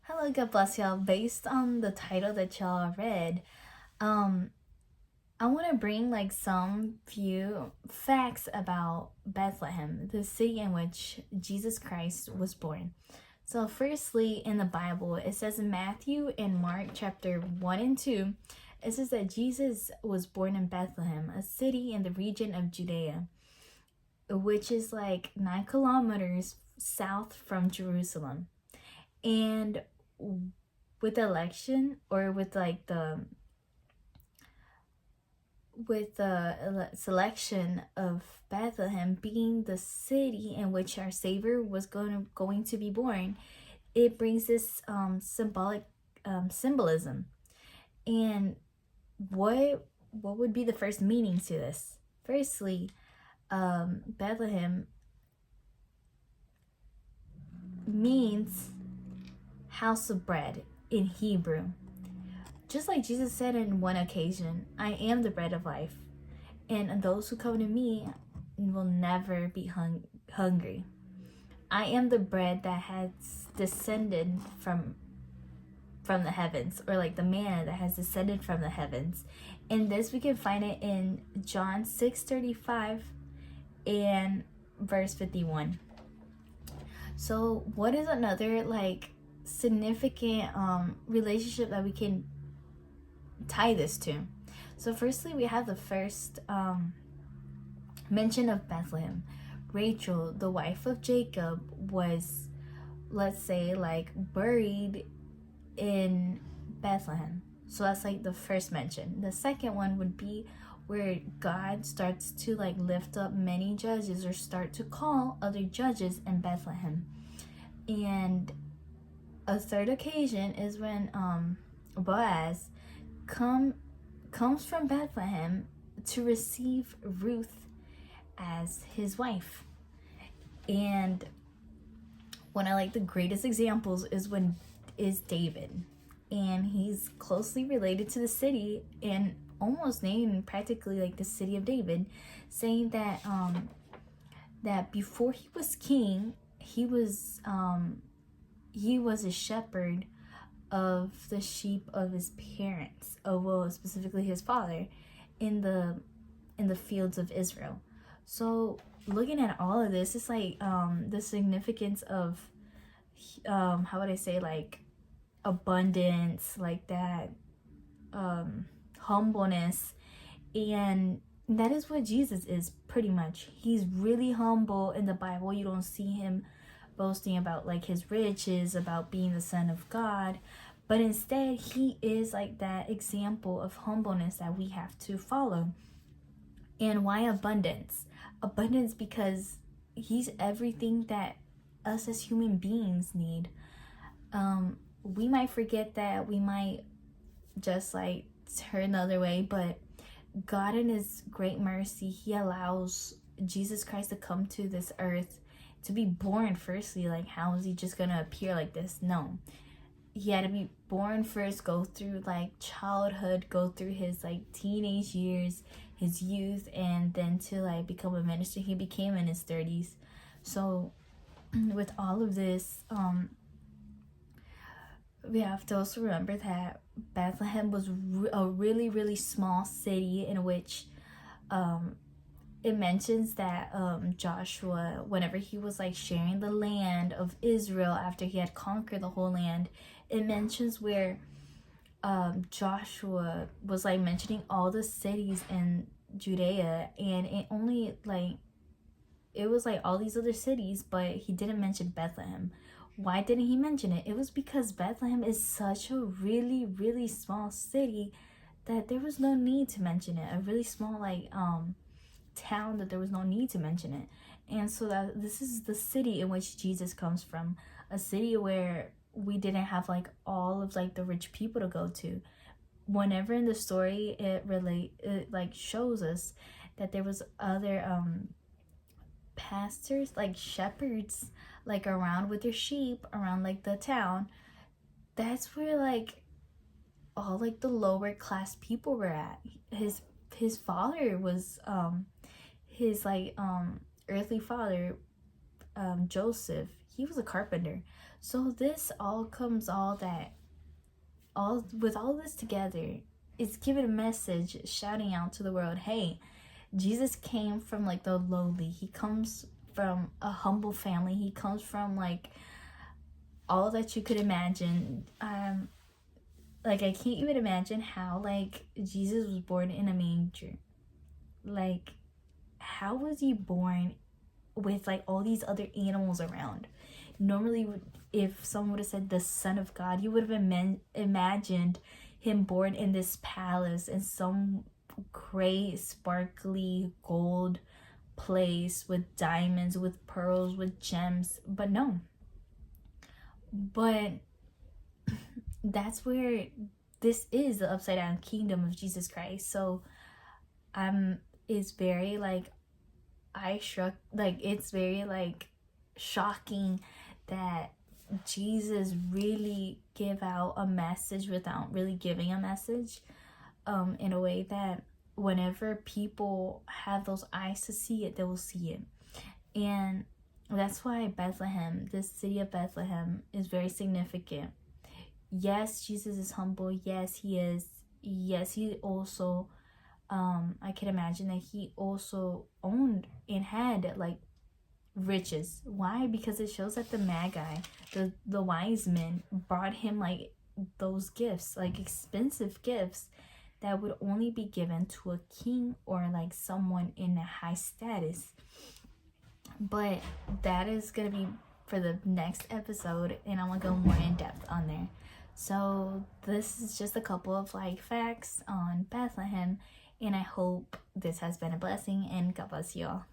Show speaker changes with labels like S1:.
S1: Hello, God bless y'all. Based on the title that y'all read, um, I want to bring like some few facts about Bethlehem, the city in which Jesus Christ was born. So, firstly, in the Bible, it says in Matthew and Mark chapter 1 and 2, it says that Jesus was born in Bethlehem, a city in the region of Judea, which is like 9 kilometers south from Jerusalem. And with the election, or with the selection of Bethlehem being the city in which our Savior was going to be born, it brings this symbolic symbolism. And what would be the first meaning to this? Firstly, Bethlehem means house of bread in Hebrew. Just like Jesus said in one occasion, I am the bread of life, and those who come to me will never be hungry. I am the bread that has descended from the heavens, or like the manna that has descended from the heavens. And this we can find it in John 6:35 and verse 51. So what is another like significant relationship that we can tie this to? So firstly, we have the first mention of Bethlehem. Rachel, the wife of Jacob, was, let's say, like buried in Bethlehem. So that's like the first mention. The second one would be where God starts to like lift up many judges, or start to call other judges in Bethlehem. And a third occasion is when Boaz comes from Bethlehem to receive Ruth as his wife. And one of like the greatest examples is David, and he's closely related to the city and almost named practically like the city of David, saying that that before he was king, he was a shepherd of the sheep of his parents, specifically his father, in the fields of Israel. So looking at all of this, it's like the significance of how would I say, like abundance, like that humbleness. And that is what Jesus is, pretty much. He's really humble. In the Bible, you don't see him boasting about like his riches, about being the son of God, but instead he is like that example of humbleness that we have to follow. And why abundance? Abundance because he's everything that us as human beings need. We might forget that, we might just like turn the other way, but God in his great mercy, he allows Jesus Christ to come to this earth, to be born. Firstly, like, how is he just gonna appear like this? No, he had to be born first, go through like childhood, go through his like teenage years, his youth, and then to like become a minister, he became in his 30s. So with all of this, we have to also remember that Bethlehem was a really, really small city, in which it mentions that Joshua, whenever he was like sharing the land of Israel after he had conquered the whole land, it mentions where Joshua was like mentioning all the cities in Judea, and it was like all these other cities, but he didn't mention Bethlehem. Why didn't he mention it? It was because Bethlehem is such a really, really small city that there was no need to mention it. A really small like town, that there was no need to mention it. And so that this is the city in which Jesus comes from, a city where we didn't have like all of like the rich people to go to. Whenever in the story it like shows us that there was other pastors, like shepherds, like around with their sheep around like the town, that's where like all like the lower class people were at. His father was his like earthly father, Joseph, he was a carpenter. So this all comes all with all this together, it's giving a message, shouting out to the world, hey, Jesus came from like the lowly. He comes from a humble family. He comes from like all that you could imagine. Like I can't even imagine how like Jesus was born in a manger. Like how was he born with like all these other animals around? Normally, if someone would have said the Son of God, you would have imagined him born in this palace in some great sparkly gold place with diamonds, with pearls, with gems. But no. But that's where this is the upside down kingdom of Jesus Christ. So it's very like it's very like shocking that Jesus really give out a message without really giving a message, in a way that whenever people have those eyes to see it, they will see it. And that's why Bethlehem, this city of Bethlehem, is very significant. Yes, Jesus is humble. Yes, he is. Yes, he also, I can imagine that he also owned and had like riches. Why? Because it shows that the Magi, the wise men, brought him like those gifts, like expensive gifts that would only be given to a king or like someone in a high status. But that is gonna be for the next episode, and I'm gonna go more in depth on there. So this is just a couple of like facts on Bethlehem, and I hope this has been a blessing, and God bless you all.